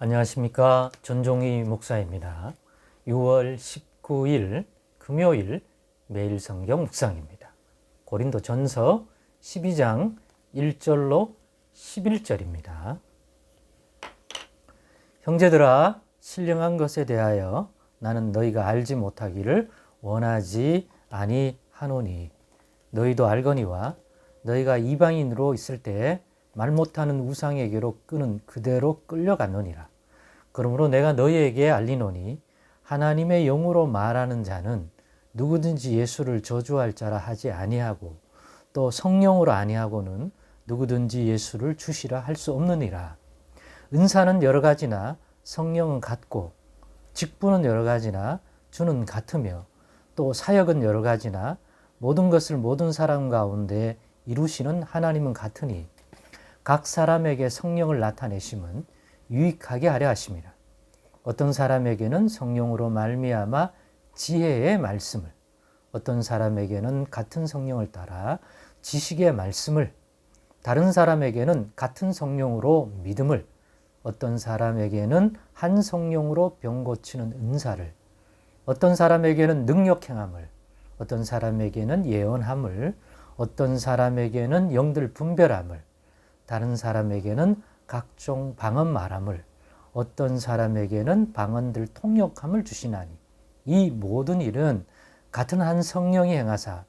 안녕하십니까. 전종희 목사입니다. 6월 19일 금요일 매일 성경 묵상입니다. 고린도 전서 12장 1절로 11절입니다. 형제들아, 신령한 것에 대하여 나는 너희가 알지 못하기를 원하지 아니하노니 너희도 알거니와 너희가 이방인으로 있을 때에 말 못하는 우상에게로 끄는 그대로 끌려갔노니라. 그러므로 내가 너희에게 알리노니 하나님의 영으로 말하는 자는 누구든지 예수를 저주할 자라 하지 아니하고 또 성령으로 아니하고는 누구든지 예수를 주시라 할 수 없느니라. 은사는 여러 가지나 성령은 같고 직분은 여러 가지나 주는 같으며 또 사역은 여러 가지나 모든 것을 모든 사람 가운데 이루시는 하나님은 같으니 각 사람에게 성령을 나타내심은 유익하게 하려 하심이라. 어떤 사람에게는 성령으로 말미암아 지혜의 말씀을, 어떤 사람에게는 같은 성령을 따라 지식의 말씀을, 다른 사람에게는 같은 성령으로 믿음을, 어떤 사람에게는 한 성령으로 병 고치는 은사를, 어떤 사람에게는 능력 행함을, 어떤 사람에게는 예언함을, 어떤 사람에게는 영들 분별함을, 다른 사람에게는 각종 방언 말함을, 어떤 사람에게는 방언들 통역함을 주시나니 이 모든 일은 같은 한 성령이 행하사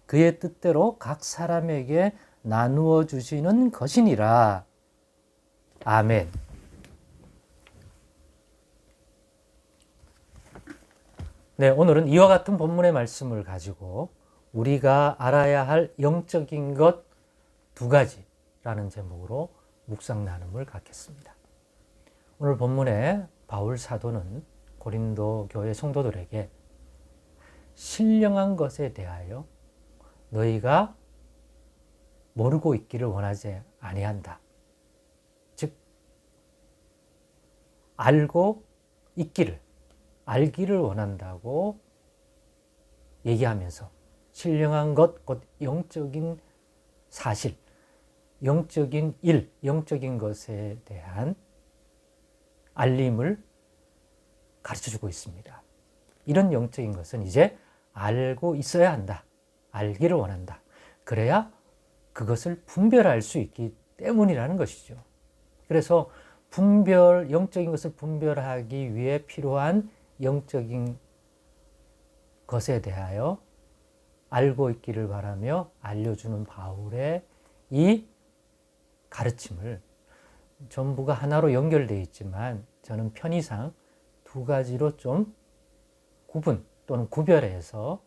그의 뜻대로 각 사람에게 나누어 주시는 것이니라. 아멘. 네, 오늘은 이와 같은 본문의 말씀을 가지고 우리가 알아야 할 영적인 것 두 가지라는 제목으로 묵상 나눔을 갖겠습니다. 오늘 본문에 바울 사도는 고린도 교회 성도들에게 신령한 것에 대하여 너희가 모르고 있기를 원하지 아니한다. 즉 알기를 원한다고 얘기하면서 신령한 것, 곧 영적인 사실, 영적인 일, 영적인 것에 대한 알림을 가르쳐주고 있습니다. 이런 영적인 것은 이제 알고 있어야 한다. 알기를 원한다. 그래야 그것을 분별할 수 있기 때문이라는 것이죠. 그래서 영적인 것을 분별하기 위해 필요한 영적인 것에 대하여 알고 있기를 바라며 알려주는 바울의 이 가르침을 전부가 하나로 연결되어 있지만 저는 편의상 두 가지로 좀 구분 또는 구별해서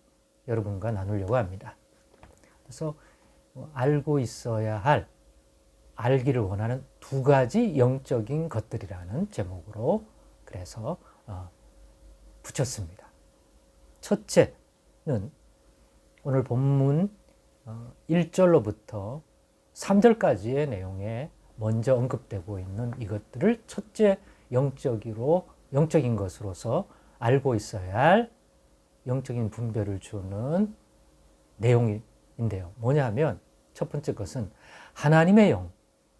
여러분과 나누려고 합니다. 그래서 알고 있어야 할, 알기를 원하는 두 가지 영적인 것들이라는 제목으로 그래서 붙였습니다. 첫째는 오늘 본문 1절로부터 3절까지의 내용에 먼저 언급되고 있는 이것들을 첫째 영적인 것으로서 알고 있어야 할 영적인 분별을 주는 내용인데요. 뭐냐면 첫 번째 것은 하나님의 영,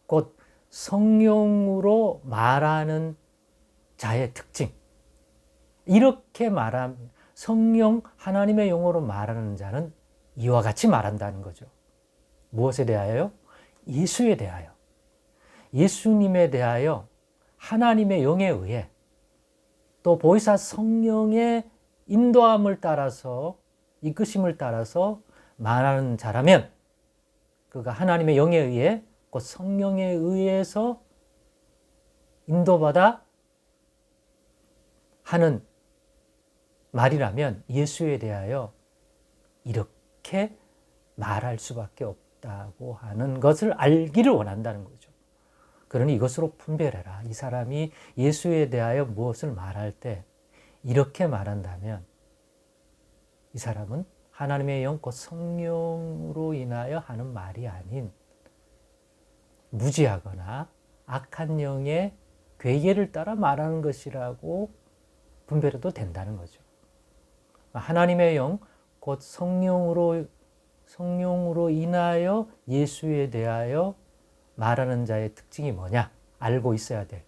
곧 성령으로 말하는 자의 특징. 이렇게 말하면 하나님의 영으로 말하는 자는 이와 같이 말한다는 거죠. 무엇에 대하여요? 예수에 대하여. 예수님에 대하여 하나님의 영에 의해 또 보혜사 성령의 인도함을 따라서 이끄심을 따라서 말하는 자라면 그가 하나님의 영에 의해 곧 성령에 의해서 인도받아 하는 말이라면 예수에 대하여 이렇게 말할 수밖에 없다고 하는 것을 알기를 원한다는 거죠. 그러니 이것으로 분별해라. 이 사람이 예수에 대하여 무엇을 말할 때 이렇게 말한다면 이 사람은 하나님의 영, 곧 성령으로 인하여 하는 말이 아닌 무지하거나 악한 영의 괴계를 따라 말하는 것이라고 분별해도 된다는 거죠. 하나님의 영, 곧 성령으로 인하여 예수에 대하여 말하는 자의 특징이 뭐냐? 알고 있어야 될.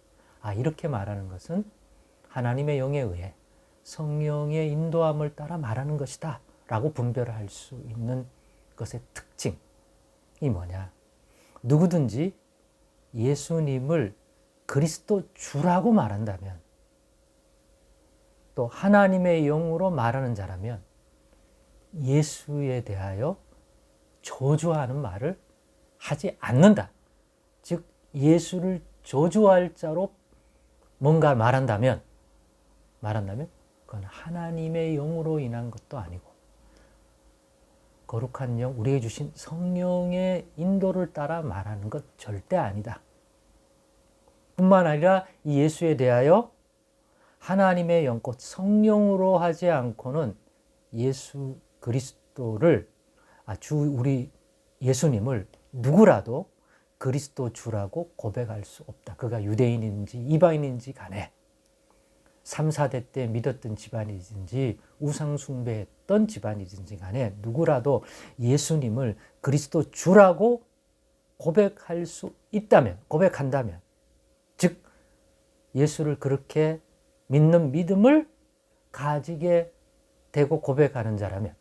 이렇게 말하는 것은 하나님의 영에 의해 성령의 인도함을 따라 말하는 것이다 라고 분별할 수 있는 것의 특징이 뭐냐? 누구든지 예수님을 그리스도 주라고 말한다면, 또 하나님의 영으로 말하는 자라면 예수에 대하여 저주하는 말을 하지 않는다. 즉 예수를 저주할 자로 뭔가 말한다면 그건 하나님의 영으로 인한 것도 아니고 거룩한 영, 우리에게 주신 성령의 인도를 따라 말하는 것 절대 아니다. 뿐만 아니라 이 예수에 대하여 하나님의 영, 곧 성령으로 하지 않고는 예수 그리스도를, 우리 예수님을 누구라도 그리스도 주라고 고백할 수 없다. 그가 유대인인지 이방인인지 간에, 3, 4대 때 믿었던 집안이든지 우상 숭배했던 집안이든지 간에 누구라도 예수님을 그리스도 주라고 고백한다면, 즉 예수를 그렇게 믿는 믿음을 가지게 되고 고백하는 자라면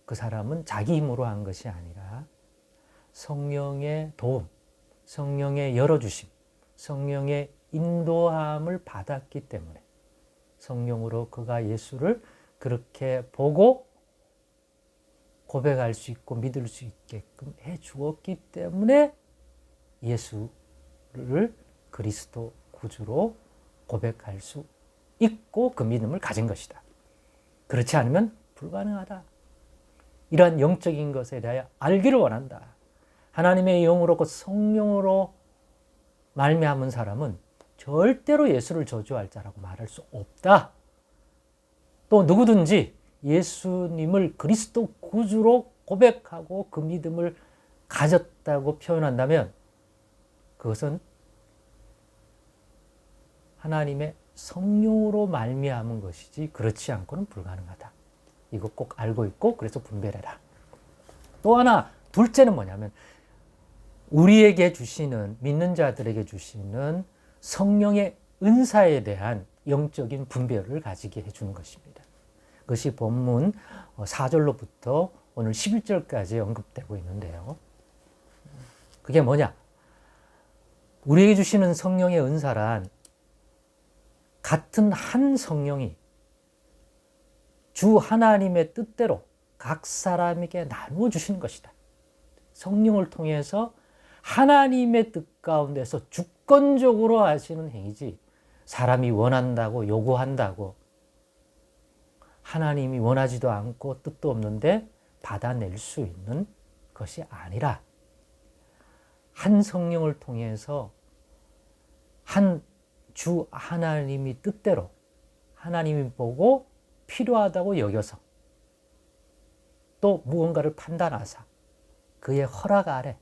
그 사람은 자기 힘으로 한 것이 아니라 성령의 도움, 성령의 열어주심, 성령의 인도함을 받았기 때문에, 성령으로 그가 예수를 그렇게 보고 고백할 수 있고 믿을 수 있게끔 해 주었기 때문에 예수를 그리스도 구주로 고백할 수 있고 그 믿음을 가진 것이다. 그렇지 않으면 불가능하다. 이러한 영적인 것에 대하여 알기를 원한다. 하나님의 영으로 그 성령으로 말미암은 사람은 절대로 예수를 저주할 자라고 말할 수 없다. 또 누구든지 예수님을 그리스도 구주로 고백하고 그 믿음을 가졌다고 표현한다면 그것은 하나님의 성령으로 말미암은 것이지 그렇지 않고는 불가능하다. 이거 꼭 알고 있고 그래서 분별해라. 또 하나, 둘째는 뭐냐면 우리에게 주시는, 믿는 자들에게 주시는 성령의 은사에 대한 영적인 분별을 가지게 해주는 것입니다. 그것이 본문 4절로부터 오늘 11절까지 언급되고 있는데요. 그게 뭐냐? 우리에게 주시는 성령의 은사란 같은 한 성령이 주 하나님의 뜻대로 각 사람에게 나누어 주시는 것이다. 성령을 통해서 하나님의 뜻 가운데서 주권적으로 하시는 행위지, 사람이 원한다고 요구한다고 하나님이 원하지도 않고 뜻도 없는데 받아낼 수 있는 것이 아니라 한 성령을 통해서 한 주 하나님이 뜻대로 하나님이 보고 필요하다고 여겨서 또 무언가를 판단하사 그의 허락 아래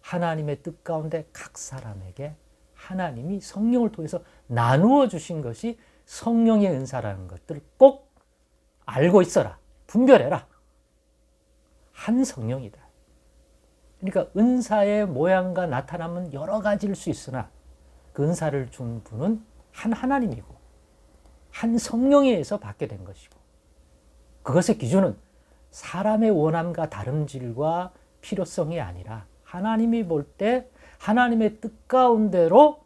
하나님의 뜻 가운데 각 사람에게 하나님이 성령을 통해서 나누어 주신 것이 성령의 은사라는 것들을 꼭 알고 있어라. 분별해라. 한 성령이다. 그러니까 은사의 모양과 나타남은 여러 가지일 수 있으나 그 은사를 준 분은 한 하나님이고 한 성령에 의해서 받게 된 것이고, 그것의 기준은 사람의 원함과 다름질과 필요성이 아니라 하나님이 볼 때 하나님의 뜻 가운데로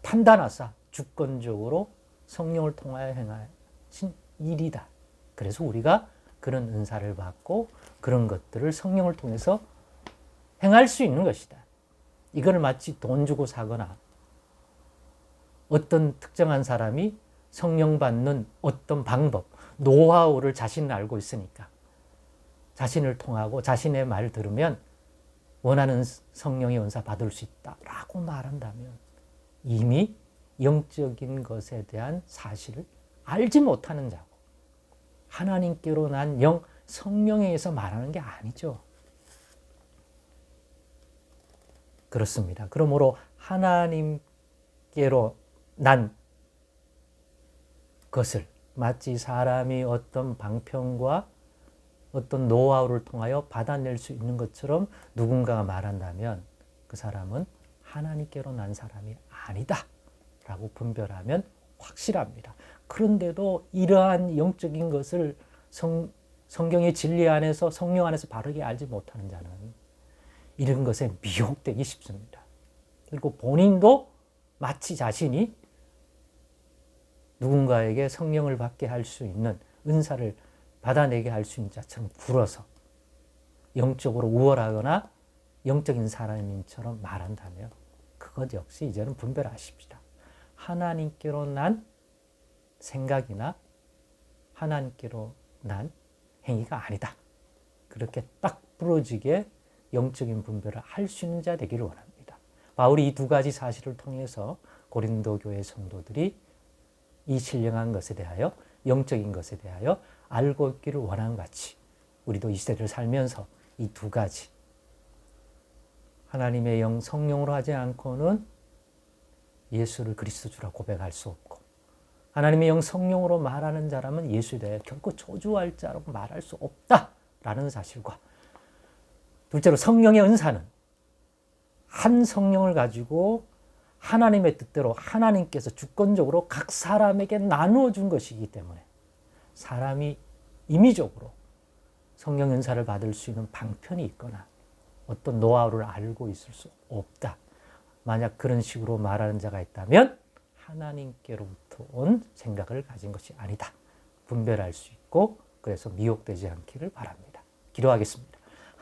판단하사 주권적으로 성령을 통하여 행하신 일이다. 그래서 우리가 그런 은사를 받고 그런 것들을 성령을 통해서 행할 수 있는 것이다. 이걸 마치 돈 주고 사거나 어떤 특정한 사람이 성령 받는 어떤 방법, 노하우를 자신은 알고 있으니까 자신을 통하고 자신의 말을 들으면 원하는 성령의 은사 받을 수 있다라고 말한다면 이미 영적인 것에 대한 사실을 알지 못하는 자고 하나님께로 난 영, 성령에 의해서 말하는 게 아니죠. 그렇습니다. 그러므로 하나님께로 난 것을 마치 사람이 어떤 방편과 어떤 노하우를 통하여 받아낼 수 있는 것처럼 누군가가 말한다면 그 사람은 하나님께로 난 사람이 아니다 라고 분별하면 확실합니다. 그런데도 이러한 영적인 것을 성경의 진리 안에서 성령 안에서 바르게 알지 못하는 자는 이런 것에 미혹되기 쉽습니다. 그리고 본인도 마치 자신이 누군가에게 성령을 받게 할 수 있는 은사를 받아내게 할 수 있는 자처럼 굴어서 영적으로 우월하거나 영적인 사람인처럼 말한다면 그것 역시 이제는 분별하십시다. 하나님께로 난 생각이나 하나님께로 난 행위가 아니다. 그렇게 딱 부러지게 영적인 분별을 할 수 있는 자 되기를 원합니다. 바울이 이 두 가지 사실을 통해서 고린도 교회 성도들이 이 신령한 것에 대하여 영적인 것에 대하여 알고 있기를 원한 같이 우리도 이 시대를 살면서 이 두 가지 하나님의 영 성령으로 하지 않고는 예수를 그리스도주라 고백할 수 없고 하나님의 영 성령으로 말하는 자라면 예수에 대해 결코 저주할 자라고 말할 수 없다라는 사실과 둘째로 성령의 은사는 한 성령을 가지고 하나님의 뜻대로 하나님께서 주권적으로 각 사람에게 나누어 준 것이기 때문에 사람이 임의적으로 성령 은사를 받을 수 있는 방편이 있거나 어떤 노하우를 알고 있을 수 없다. 만약 그런 식으로 말하는 자가 있다면 하나님께로부터 온 생각을 가진 것이 아니다. 분별할 수 있고 그래서 미혹되지 않기를 바랍니다. 기도하겠습니다.